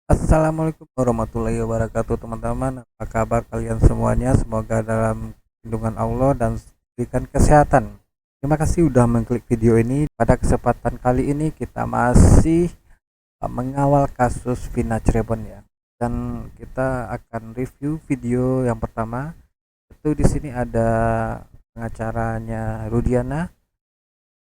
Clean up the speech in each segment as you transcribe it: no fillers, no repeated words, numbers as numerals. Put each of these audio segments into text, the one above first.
Assalamualaikum warahmatullahi wabarakatuh teman-teman. Apa kabar kalian semuanya? Semoga dalam lindungan Allah dan diberikan kesehatan. Terima kasih udah mengklik video ini. Pada kesempatan kali ini kita masih mengawal kasus Vina Cirebon ya. Dan kita akan review video yang pertama. Itu di sini ada pengacaranya Rudiana,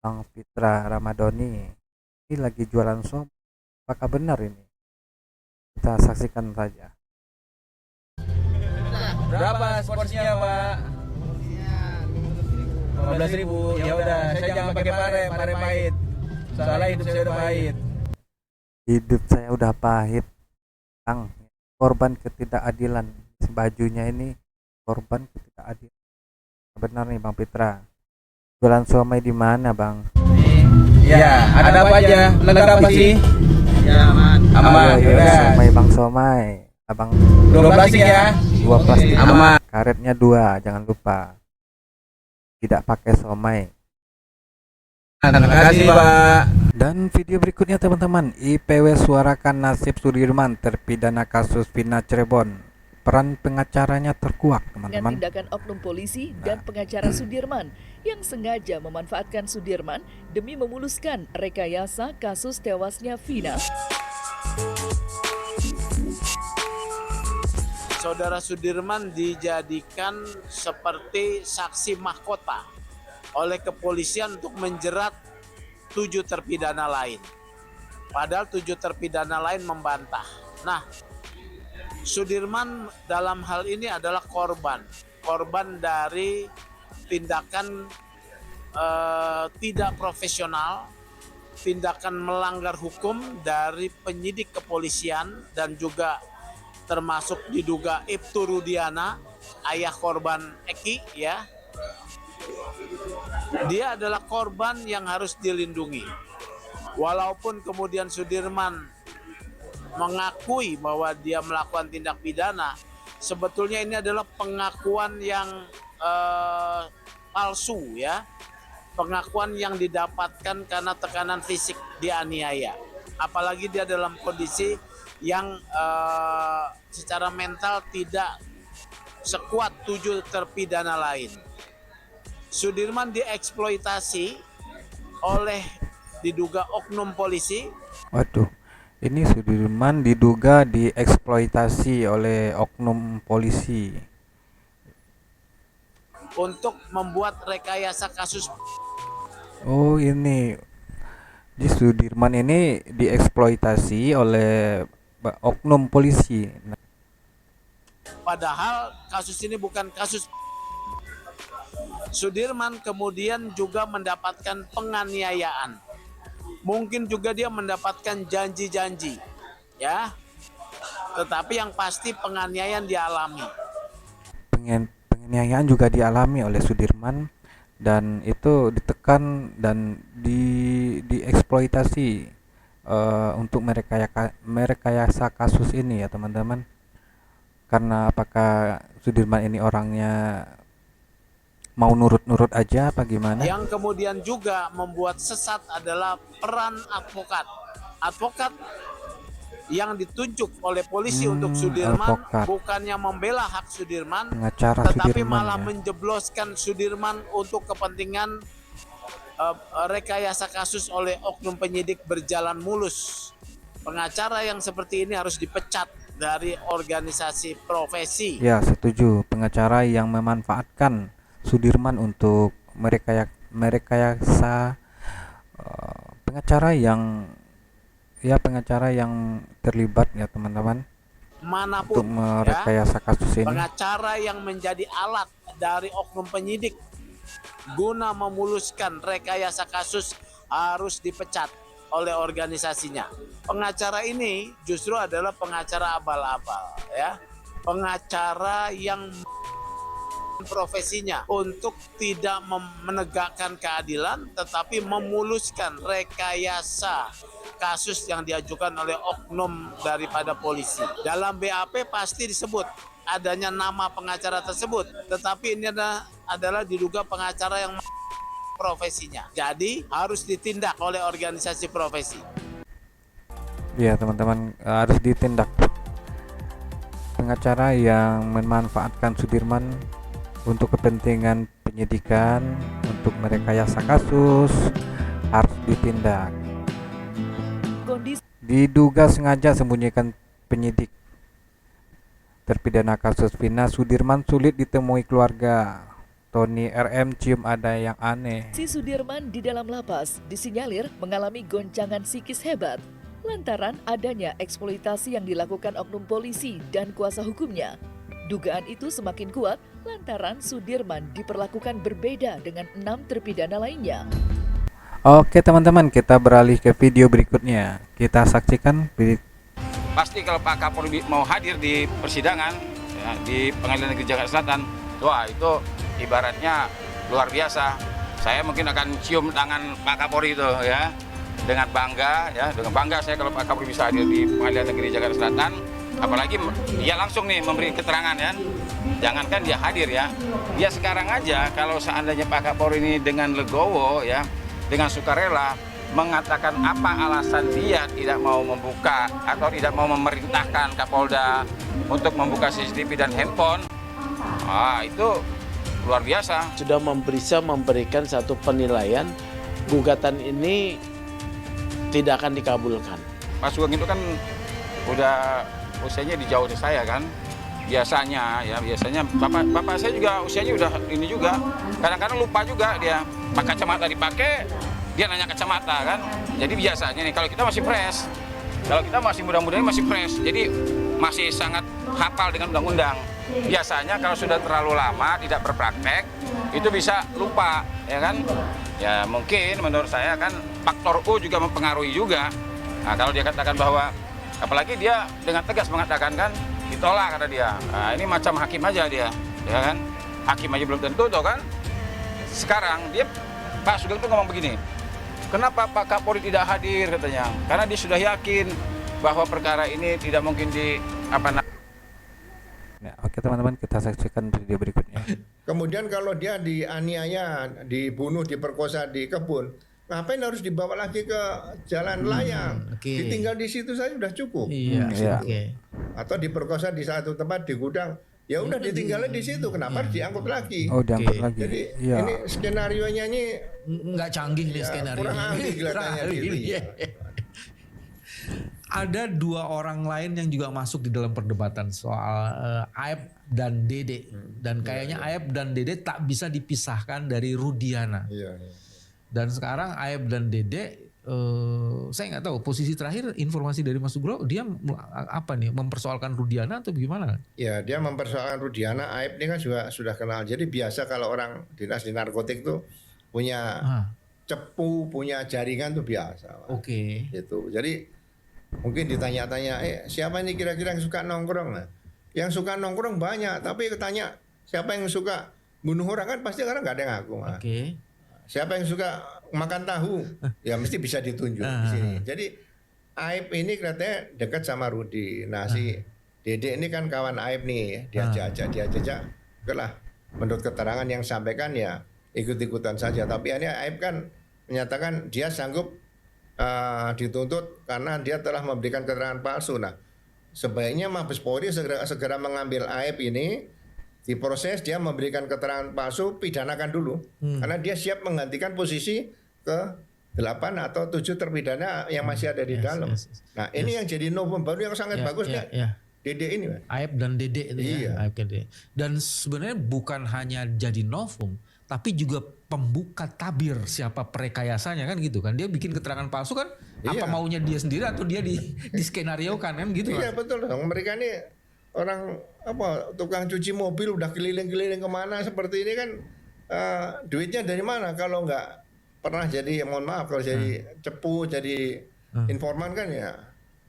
Bang Fitra Ramadhani. Ini lagi jualan som. Apakah benar ini? Kita saksikan saja. Berapa porsinya, Pak? 15.000. Ya udah, saya jangan pakai pare pahit. Soalnya hidup saya udah pahit. Hidup saya udah pahit, Bang. Korban ketidakadilan. Si bajunya ini korban ketidakadilan. Benar nih Bang Fitra. Jualan somai di mana, Bang? Iya, ada apa aja? Lengkap apa sih? Ya aman. Aman, Ayo, udah. somai Bang somai. Abang 2 plastik ya. 2 plastik. Aman. Karetnya 2, jangan lupa. Tidak pakai somai. Terima kasih, Pak. Dan video berikutnya teman-teman, IPW suarakan nasib Sudirman terpidana kasus Vina Cirebon. Peran pengacaranya terkuak dengan teman-teman. tindakan oknum polisi dan pengacara Sudirman yang sengaja memanfaatkan Sudirman demi memuluskan rekayasa kasus tewasnya Vina. Saudara Sudirman dijadikan seperti saksi mahkota oleh kepolisian untuk menjerat 7 terpidana lain. Padahal 7 terpidana lain membantah. Nah, Sudirman dalam hal ini adalah korban dari tindakan tidak profesional, tindakan melanggar hukum dari penyidik kepolisian dan juga termasuk diduga Ibtu Rudiana, ayah korban Eki ya. Dia adalah korban yang harus dilindungi. Walaupun kemudian Sudirman mengakui bahwa dia melakukan tindak pidana, sebetulnya ini adalah pengakuan yang palsu ya. Pengakuan yang didapatkan karena tekanan fisik, dianiaya. Apalagi dia dalam kondisi yang secara mental tidak sekuat 7 terpidana lain. Sudirman dieksploitasi oleh diduga oknum polisi. Waduh, ini Sudirman diduga dieksploitasi oleh oknum polisi. Untuk membuat rekayasa kasus. Oh ini, di Sudirman ini dieksploitasi oleh oknum polisi. Padahal kasus ini bukan kasus. Sudirman kemudian juga mendapatkan penganiayaan. Mungkin juga dia mendapatkan janji-janji, ya. Tetapi yang pasti penganiayaan dialami. Penganiayaan juga dialami oleh Sudirman dan itu ditekan dan dieksploitasi untuk merekayasa kasus ini ya teman-teman. Karena apakah Sudirman ini orangnya mau nurut-nurut aja apa gimana? Yang kemudian juga membuat sesat adalah peran advokat. Advokat yang ditunjuk oleh polisi untuk Sudirman advokat. bukannya membela hak Sudirman, Pengacara tetapi Sudirman malah ya. menjebloskan Sudirman untuk kepentingan rekayasa kasus oleh oknum penyidik berjalan mulus. Pengacara yang seperti ini harus dipecat dari organisasi profesi. Ya, setuju. Pengacara yang memanfaatkan Sudirman untuk merekayasa pengacara yang terlibat ya teman-teman untuk Manapun ya, merekayasa kasus ini. pengacara yang menjadi alat dari oknum penyidik guna memuluskan rekayasa kasus harus dipecat oleh organisasinya. Pengacara ini justru adalah pengacara abal-abal ya. Pengacara yang profesinya untuk tidak menegakkan keadilan tetapi memuluskan rekayasa kasus yang diajukan oleh oknum daripada polisi. Dalam BAP pasti disebut adanya nama pengacara tersebut, tetapi ini adalah diduga pengacara yang profesinya. Jadi harus ditindak oleh organisasi profesi. Ya teman-teman, harus ditindak pengacara yang memanfaatkan Sudirman untuk kepentingan penyidikan, untuk merekayasa kasus, harus ditindak. Kondisi Diduga sengaja sembunyikan penyidik. Terpidana kasus Vina Sudirman sulit ditemui keluarga. Tony RM cium ada yang aneh. si Sudirman di dalam lapas disinyalir mengalami goncangan psikis hebat lantaran adanya eksploitasi yang dilakukan oknum polisi dan kuasa hukumnya. Dugaan itu semakin kuat lantaran Sudirman diperlakukan berbeda dengan 6 terpidana lainnya. Oke teman-teman, kita beralih ke video berikutnya. Kita saksikan Pasti kalau Pak Kapolri mau hadir di persidangan ya, di Pengadilan Negeri Jakarta Selatan, wah itu ibaratnya luar biasa. Saya mungkin akan cium tangan Pak Kapolri itu ya, dengan bangga saya kalau Pak Kapolri bisa hadir di Pengadilan Negeri Jakarta Selatan, apalagi dia langsung nih memberi keterangan ya. Jangankan dia hadir ya, dia sekarang aja kalau seandainya Pak Kapolri ini dengan legowo ya, dengan sukarela mengatakan apa alasan dia tidak mau membuka atau tidak mau memerintahkan Kapolda untuk membuka CCTV dan handphone, itu luar biasa. Sudah bisa memberikan satu penilaian gugatan ini tidak akan dikabulkan. Pak Sugeng itu kan udah usianya di jauh dari saya kan. Biasanya bapak saya juga usianya udah ini juga. Kadang-kadang lupa juga dia. Pak kacamata dipakai, dia nanya kacamata kan. Jadi biasanya nih kalau kita masih fresh, kalau kita masih muda-muda ini masih fresh, jadi masih sangat hafal dengan undang-undang. Biasanya kalau sudah terlalu lama tidak berpraktek, itu bisa lupa, ya kan? Ya mungkin menurut saya kan faktor U juga mempengaruhi juga. Nah kalau dia katakan bahwa, apalagi dia dengan tegas mengatakan kan, ditolak kata dia. Nah, ini macam hakim aja dia, ya kan? Hakim aja belum tentu tuh kan. Sekarang dia Pak Sugeng tuh ngomong begini, kenapa Pak Kapolri tidak hadir katanya? Karena dia sudah yakin bahwa perkara ini tidak mungkin Ya, oke teman-teman, kita saksikan video berikutnya. Kemudian kalau dia dianiaya, dibunuh, diperkosa di kebun, ngapain harus dibawa lagi ke jalan layang? Ditinggal di situ saja sudah cukup. Iya. Atau diperkosa di satu tempat di gudang, ya udah ditinggalin di situ. Kenapa harus diangkut lagi? Oh, diangkut lagi. Jadi Iya. ini skenario-nya ini nggak canggih nih skenario. kurang ahli kelihatannya gitu. Ya. Ada 2 orang lain yang juga masuk di dalam perdebatan soal Aep dan Dede, dan kayaknya Aep dan Dede tak bisa dipisahkan dari Rudiana. Iya, iya. Dan sekarang Aep dan Dede, saya nggak tahu posisi terakhir informasi dari Mas Sugro, dia apa nih, mempersoalkan Rudiana atau gimana? Ya, dia mempersoalkan Rudiana. Aib ini kan juga sudah kenal. Jadi biasa kalau orang dinas di narkotik tuh punya cepu, punya jaringan tuh biasa. Oke. Gitu. Jadi mungkin ditanya-tanya, siapa ini kira-kira yang suka nongkrong? Nah, yang suka nongkrong banyak, tapi ketanya siapa yang suka bunuh orang kan pasti orang nggak ada yang ngaku. Oke. Siapa yang suka makan tahu? Ya mesti bisa ditunjuk di sini. Jadi Aib ini katanya dekat sama Rudi. Nah si Dede ini kan kawan Aib nih, diajak. Oke lah, menurut keterangan yang sampaikan ya ikut-ikutan saja. Tapi ini Aib kan menyatakan dia sanggup dituntut karena dia telah memberikan keterangan palsu. Nah, sebaiknya Mabes Polri segera mengambil Aib ini, diproses, dia memberikan keterangan palsu, pidanakan dulu. Karena dia siap menggantikan posisi ke 8 atau 7 terpidana yang masih ada di dalam. Nah, ini yang jadi novum baru yang sangat bagus nih. Dede ini, Mas. Aep dan Dede itu ya. Aep dan Dede. Dan sebenarnya bukan hanya jadi novum, tapi juga pembuka tabir siapa perekayasanya kan gitu kan. Dia bikin keterangan palsu kan, apa maunya dia sendiri atau dia di skenariokan kan gitu. Iya betul dong. Mereka ini orang tukang cuci mobil udah keliling-keliling kemana seperti ini kan, duitnya dari mana kalau nggak pernah jadi, mohon maaf, kalau jadi cepu, jadi informan kan ya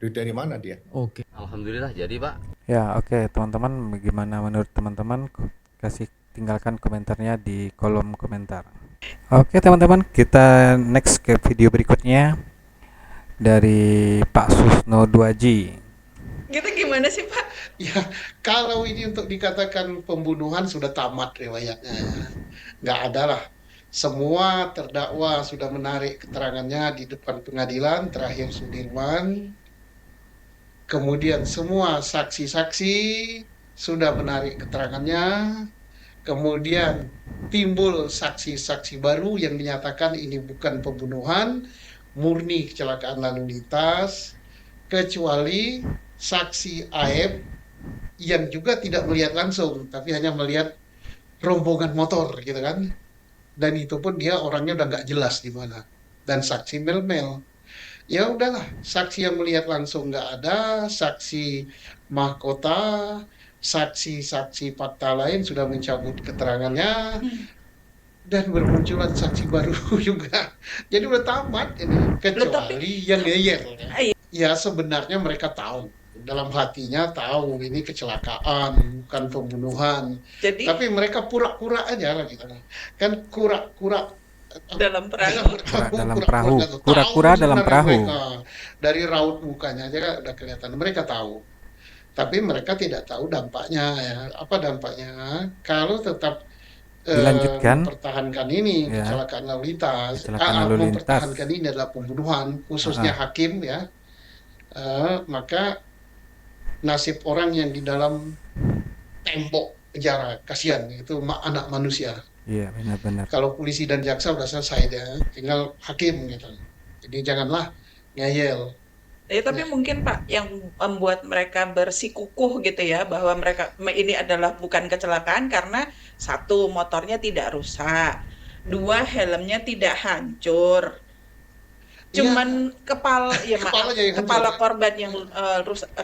duit dari mana dia? Oke. Alhamdulillah jadi Pak. Ya oke teman-teman, bagaimana menurut teman-teman? Tinggalkan komentarnya di kolom komentar. Oke teman-teman, kita next ke video berikutnya dari Pak Susno 2G. Kita gimana sih Pak? Ya, kalau ini untuk dikatakan pembunuhan sudah tamat riwayatnya. Nggak ada lah. Semua terdakwa sudah menarik keterangannya di depan pengadilan. Terakhir Sudirman Kemudian semua saksi-saksi sudah menarik keterangannya. Kemudian timbul saksi-saksi baru yang dinyatakan ini bukan pembunuhan, murni kecelakaan lalu lintas, kecuali saksi Aep yang juga tidak melihat langsung, tapi hanya melihat rombongan motor gitu kan. Dan itu pun dia orangnya udah nggak jelas di mana. Dan saksi Melmel. Ya udahlah, saksi yang melihat langsung nggak ada, saksi mahkota, saksi-saksi fakta lain sudah mencabut keterangannya, dan bermunculan saksi baru juga. Jadi udah tamat ini, kecuali yang ngeyel. Ya sebenarnya mereka tahu, dalam hatinya tahu ini kecelakaan, bukan pembunuhan. Jadi Tapi mereka pura-pura aja lah gitu. Kan kura-kura dalam perahu. Kura-kura dalam perahu. Mereka. Dari raut mukanya aja udah kelihatan mereka tahu. Tapi mereka tidak tahu dampaknya ya. Apa dampaknya? Kalau tetap Dilanjutkan, mempertahankan ini ya, kecelakaan lalu lintas, kecelakaan lalu lintas. mempertahankan ini adalah pembunuhan, khususnya hakim ya. Maka nasib orang yang di dalam tembok penjara, kasihan itu anak manusia. Iya, benar-benar. Kalau polisi dan jaksa udah selesai dia, tinggal hakim gitu. Jadi janganlah ngeyel. Ya, tapi mungkin Pak yang membuat mereka bersikukuh gitu ya bahwa mereka ini adalah bukan kecelakaan karena satu, motornya tidak rusak, dua, helmnya tidak hancur. Cuman kepala ya Kepalanya yang kepala hancur. korban yang rusak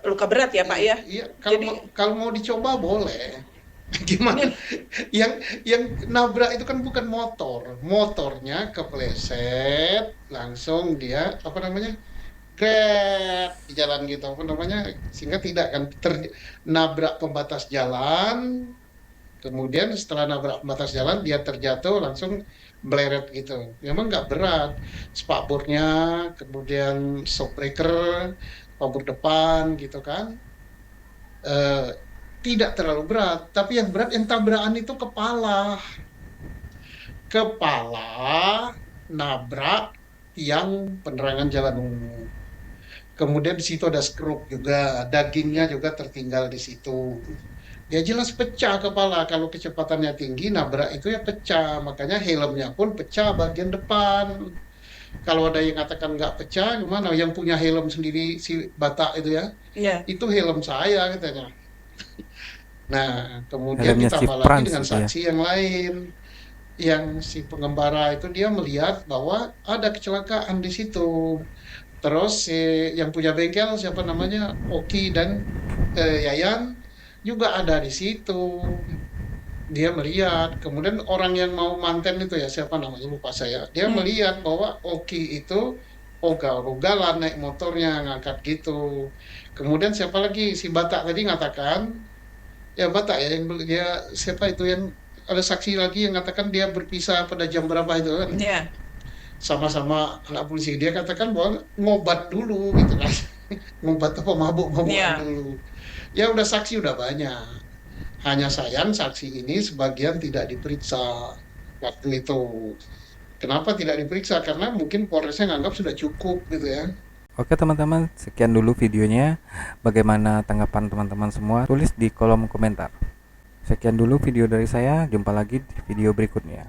luka berat ya Pak ya. Iya, Jadi- kalau mau dicoba boleh. Gimana? Yang nabrak itu kan bukan motor, motornya kepleset, langsung dia apa namanya? Grab di jalan gitu apa namanya, sehingga tidak kan nabrak pembatas jalan, kemudian setelah nabrak pembatas jalan dia terjatuh langsung bleret gitu. Memang nggak berat, spakbornya, kemudian shock breaker, spakbor depan gitu kan, tidak terlalu berat. Tapi yang berat yang tabrakan itu kepala nabrak tiang penerangan jalan umum. Kemudian di situ ada stroke juga, dagingnya juga tertinggal di situ. Ya jelas pecah kepala, kalau kecepatannya tinggi nabrak itu ya pecah, makanya helmnya pun pecah bagian depan. Kalau ada yang katakan nggak pecah, gimana? Yang punya helm sendiri si Batak itu ya, Iya. itu helm saya katanya. Nah kemudian Helmnya si ditambah Frans lagi dengan itu ya. saksi yang lain, yang si pengembara itu dia melihat bahwa ada kecelakaan di situ. Terus yang punya bengkel siapa namanya, Oki dan Yayan juga ada di situ. Dia melihat, kemudian orang yang mau manten itu ya siapa namanya lupa saya. Dia melihat bahwa Oki itu ugal-ugalan naik motornya ngangkat gitu. Kemudian siapa lagi, si Batak tadi ngatakan, ya Batak ya yang dia siapa itu yang ada saksi lagi yang mengatakan dia berpisah pada jam berapa itu kan. Iya. Sama-sama anak polisi, dia katakan bahwa ngobat dulu gitu kan. Ngobat apa, mabuk-mabukan Iya. dulu. Ya udah saksi udah banyak, hanya sayang saksi ini sebagian tidak diperiksa waktu itu. Kenapa tidak diperiksa? Karena mungkin Polresnya nganggap sudah cukup gitu ya. Oke teman-teman, sekian dulu videonya. Bagaimana tanggapan teman-teman semua? Tulis di kolom komentar. Sekian dulu video dari saya, jumpa lagi di video berikutnya.